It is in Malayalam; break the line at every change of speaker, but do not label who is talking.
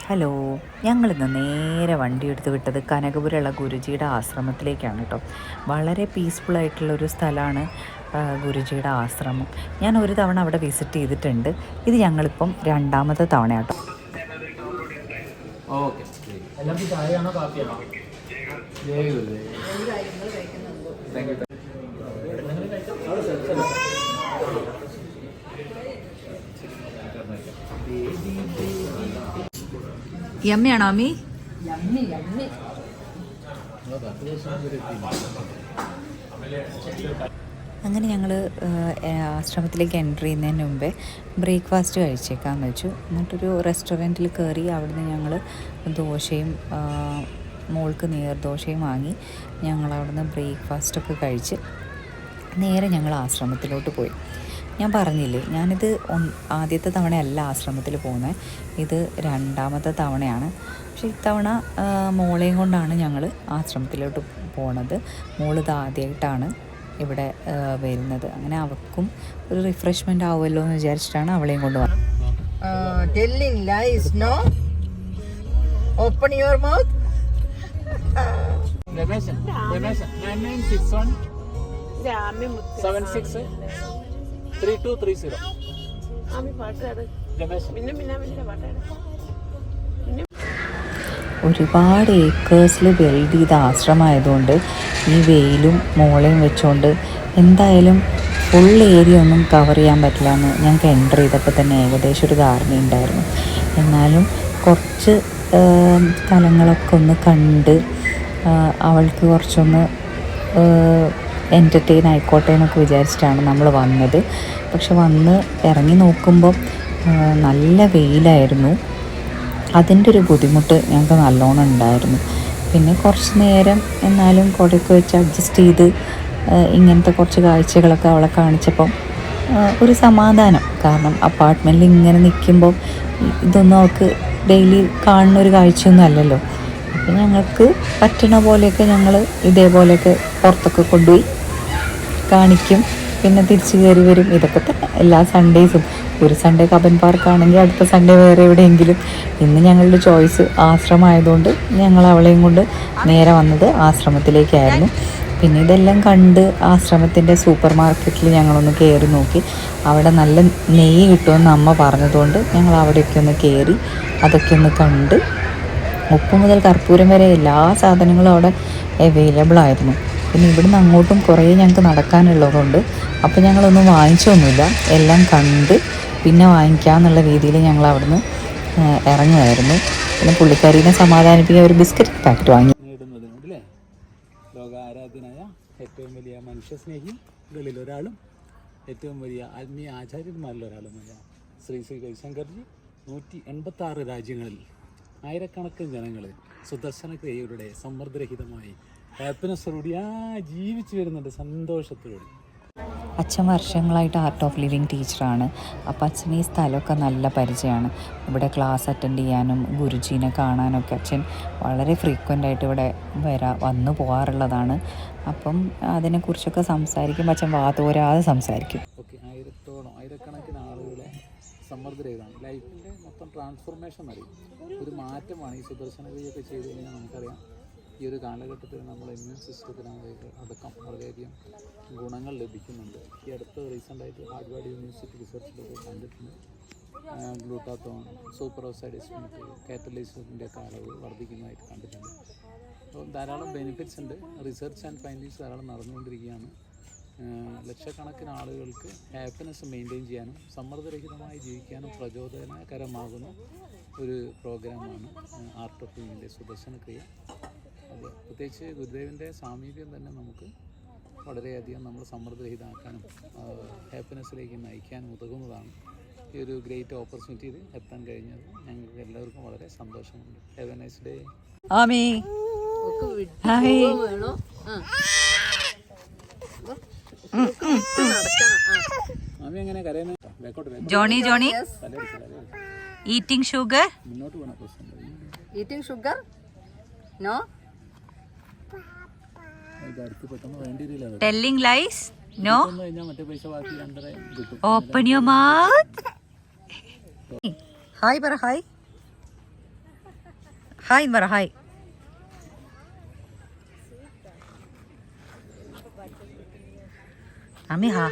ഹലോ, ഞങ്ങളിന്ന് നേരെ വണ്ടി എടുത്ത് വിട്ടത് കനകപുരമുള്ള ഗുരുജിയുടെ ആശ്രമത്തിലേക്കാണ് കേട്ടോ. വളരെ പീസ്ഫുള്ളായിട്ടുള്ളൊരു സ്ഥലമാണ് ഗുരുജിയുടെ ആശ്രമം. ഞാൻ ഒരു തവണ അവിടെ വിസിറ്റ് ചെയ്തിട്ടുണ്ട്. ഇത് ഞങ്ങളിപ്പം രണ്ടാമത്തെ തവണ കേട്ടോ. യമ്മിയാണോ അമ്മി? അങ്ങനെ ഞങ്ങൾ ആശ്രമത്തിലേക്ക് എൻ്റർ ചെയ്യുന്നതിന് മുമ്പേ ബ്രേക്ക്ഫാസ്റ്റ് കഴിച്ചേക്കാമെന്ന് വെച്ചു. എന്നിട്ടൊരു റെസ്റ്റോറൻറ്റിൽ കയറി അവിടുന്ന് ഞങ്ങൾ ദോശയും മോൾക്ക് നീർദോശയും വാങ്ങി ഞങ്ങൾ അവിടുന്ന് ബ്രേക്ക്ഫാസ്റ്റൊക്കെ കഴിച്ച് നേരെ ഞങ്ങൾ ആശ്രമത്തിലോട്ട് പോയി. ഞാൻ പറഞ്ഞില്ലേ, ഞാനിത് ആദ്യത്തെ തവണയല്ല ആശ്രമത്തിൽ പോകുന്നത്, ഇത് രണ്ടാമത്തെ തവണയാണ്. പക്ഷേ ഇത്തവണ മോളെയും കൊണ്ടാണ് ഞങ്ങൾ ആശ്രമത്തിലോട്ട് പോണത്. മോളിത് ആദ്യമായിട്ടാണ് ഇവിടെ വരുന്നത്. അങ്ങനെ അവൾക്കും ഒരു റിഫ്രഷ്മെൻ്റ് ആവുമല്ലോ എന്ന് വിചാരിച്ചിട്ടാണ് അവളെയും കൊണ്ട് വന്നത്.
Telling lies, no? Open your mouth.
9961 76 3230.
ഒരുപാട് ഏക്കേഴ്സിൽ ബിൽഡ് ചെയ്ത ആശ്രമമായതുകൊണ്ട് ഈ വെയിലും മോളെയും വെച്ചുകൊണ്ട് എന്തായാലും ഫുൾ ഏരിയ ഒന്നും കവർ ചെയ്യാൻ പറ്റില്ല എന്ന് ഞങ്ങൾക്ക് എൻ്റർ ചെയ്തപ്പോൾ തന്നെ ഏകദേശം ഒരു ധാരണയുണ്ടായിരുന്നു. എന്നാലും കുറച്ച് സ്ഥലങ്ങളൊക്കെ ഒന്ന് കണ്ട് അവൾക്ക് കുറച്ചൊന്ന് എൻ്റർടൈൻ ആയിക്കോട്ടെ എന്നൊക്കെ വിചാരിച്ചിട്ടാണ് നമ്മൾ വന്നത്. പക്ഷെ വന്ന് ഇറങ്ങി നോക്കുമ്പോൾ നല്ല വെയിലായിരുന്നു. അതിൻ്റെ ഒരു ബുദ്ധിമുട്ട് ഞങ്ങൾക്ക് നല്ലോണം ഉണ്ടായിരുന്നു. പിന്നെ കുറച്ച് നേരം എന്നാലും കുടയൊക്കെ വെച്ച് അഡ്ജസ്റ്റ് ചെയ്ത് ഇങ്ങനത്തെ കുറച്ച് കാഴ്ചകളൊക്കെ അവളെ കാണിച്ചപ്പം ഒരു സമാധാനം. കാരണം അപ്പാർട്ട്മെൻറ്റിൽ ഇങ്ങനെ നിൽക്കുമ്പോൾ ഇതൊന്നും അവൾക്ക് ഡെയിലി കാണുന്ന ഒരു കാഴ്ചയൊന്നും അല്ലല്ലോ. അപ്പം ഞങ്ങൾക്ക് പറ്റണ പോലെയൊക്കെ ഞങ്ങൾ ഇതേപോലെയൊക്കെ പുറത്തൊക്കെ കൊണ്ടുപോയി കാണിക്കും, പിന്നെ തിരിച്ചു കയറി വരും. ഇതൊക്കെ തന്നെ എല്ലാ സൺഡേയ്സും. ഒരു സൺഡേ കബൻ പാർക്കാണെങ്കിൽ അടുത്ത സൺഡേ വേറെ എവിടെയെങ്കിലും. ഇന്ന് ഞങ്ങളുടെ ചോയ്സ് ആശ്രമമായതുകൊണ്ട് ഞങ്ങൾ അവളെയും കൊണ്ട് നേരെ വന്നത് ആശ്രമത്തിലേക്കായിരുന്നു. പിന്നെ ഇതെല്ലാം കണ്ട് ആശ്രമത്തിൻ്റെ സൂപ്പർ മാർക്കറ്റിൽ ഞങ്ങളൊന്ന് കയറി നോക്കി. അവിടെ നല്ല നെയ്യ് കിട്ടുമെന്ന് അമ്മ പറഞ്ഞതുകൊണ്ട് ഞങ്ങൾ അവിടെയൊക്കെ ഒന്ന് കയറി അതൊക്കെ ഒന്ന് കണ്ട്. ഉപ്പ് മുതൽ കർപ്പൂരം വരെ എല്ലാ സാധനങ്ങളും അവിടെ അവൈലബിൾ ആയിരുന്നു. പിന്നെ ഇവിടുന്ന് അങ്ങോട്ടും കുറേ ഞങ്ങൾക്ക് നടക്കാനുള്ളതുകൊണ്ട് അപ്പോൾ ഞങ്ങളൊന്നും വാങ്ങിച്ചൊന്നുമില്ല, എല്ലാം കണ്ട് പിന്നെ വാങ്ങിക്കാമെന്നുള്ള രീതിയിൽ ഞങ്ങൾ അവിടുന്ന് ഇറങ്ങുമായിരുന്നു. പിന്നെ പുള്ളിക്കാരീനെ സമാധാനിപ്പിക്കാൻ ഒരു ബിസ്ക്കറ്റ് പാക്കറ്റ് വാങ്ങി.
ലോക ആരാധ്യനായ ഏറ്റവും വലിയ മനുഷ്യസ്നേഹികളിൽ ഒരാളും ഏറ്റവും വലിയ ആത്മീയ ആചാര്യന്മാരിൽ ഒരാളുമായ ശ്രീ ശ്രീ രവിശങ്കർജി 186 രാജ്യങ്ങളിൽ ആയിരക്കണക്കിന് ജനങ്ങൾ സുദർശന ക്രിയയുടെ സമ്മർദ്ദരഹിതമായി ഹാപ്പിനെസ്സോടുകൂടി ജീവിച്ചു വരുന്നുണ്ട്, സന്തോഷത്തോടുകൂടി.
അച്ഛൻ വർഷങ്ങളായിട്ട് ആർട്ട് ഓഫ് ലിവിങ് ടീച്ചറാണ്. അപ്പം അച്ഛന് ഈ സ്ഥലമൊക്കെ നല്ല പരിചയമാണ്. ഇവിടെ ക്ലാസ് അറ്റൻഡ് ചെയ്യാനും ഗുരുജീനെ കാണാനൊക്കെ അച്ഛൻ വളരെ ഫ്രീക്വൻ്റ് ആയിട്ട് ഇവിടെ വന്നു പോകാറുള്ളതാണ്. അപ്പം അതിനെക്കുറിച്ചൊക്കെ സംസാരിക്കുമ്പോൾ അച്ഛൻ വാതോരാതെ സംസാരിക്കും.
ആയിരക്കണക്കിന് ആളുകളെ സമ്മർദ്ദരഹിതമാണ്. ലൈഫിൻ്റെ മൊത്തം ട്രാൻസ്ഫോർമേഷൻ അറിയും. ഒരു മാറ്റമാണ് ഈ സുദർശന ക്രിയയൊക്കെ ചെയ്ത് കഴിഞ്ഞാൽ നമുക്കറിയാം. ഈ ഒരു കാലഘട്ടത്തിൽ നമ്മൾ ഇമ്മ്യൂൺ സിസ്റ്റത്തിന് അടക്കം വളരെയധികം ഗുണങ്ങൾ ലഭിക്കുന്നുണ്ട്. ഈ അടുത്ത് റീസെൻ്റായിട്ട് ഹാർഡ്വാർഡ് യൂണിവേഴ്സിറ്റി റിസർച്ചിലൊക്കെ കണ്ടിട്ടുണ്ട്. ഗ്ലൂട്ടാത്തോൺ, സൂപ്പർ ഓക്സൈഡേഷൻ, കാറ്റലൈസിൻ്റെ ഒക്കെ അളവ് വർദ്ധിക്കുന്നതായിട്ട് കണ്ടിട്ടുണ്ട്. അപ്പോൾ ധാരാളം ബെനിഫിറ്റ്സ് ഉണ്ട്. റിസർച്ച് ആൻഡ് ഫൈൻഡിങ്സ് ധാരാളം നടന്നുകൊണ്ടിരിക്കുകയാണ്. ലക്ഷക്കണക്കിന് ആളുകൾക്ക് ഹാപ്പിനെസ് മെയിൻറ്റെയിൻ ചെയ്യാനും സമ്മർദ്ദരഹിതമായി ജീവിക്കാനും പ്രചോദനകരമാകുന്ന ഒരു പ്രോഗ്രാമാണ് ആർട്ട് ഓഫ് ലിവിങ്ങിൻ്റെ സുദർശന ക്രിയ. അത് പ്രത്യേകിച്ച് ഗുരുദേവൻ്റെ സാമീപ്യം തന്നെ നമുക്ക് വളരെയധികം നമ്മൾ സമ്മർദ്ദരഹിതമാക്കാനും ഹാപ്പിനെസ്സിലേക്ക് നയിക്കാനും ഉതകുന്നതാണ്. ഈ ഒരു ഗ്രേറ്റ് ഓപ്പർച്യൂണിറ്റിയിൽ എത്താൻ കഴിഞ്ഞത് ഞങ്ങൾക്ക് എല്ലാവർക്കും വളരെ സന്തോഷമുണ്ട്. Have a nice day.
Amy hi.
Amy എങ്ങനെ കരയുന്നത്?
Johnny Johnny eating sugar.
മുന്നോട്ട് പോകണം.
Eating sugar? No?
Telling lies? No? Open your mouth. Hi, പറ hi.
ഹായ് പറ ഹായ്. അമ്മി ഹാ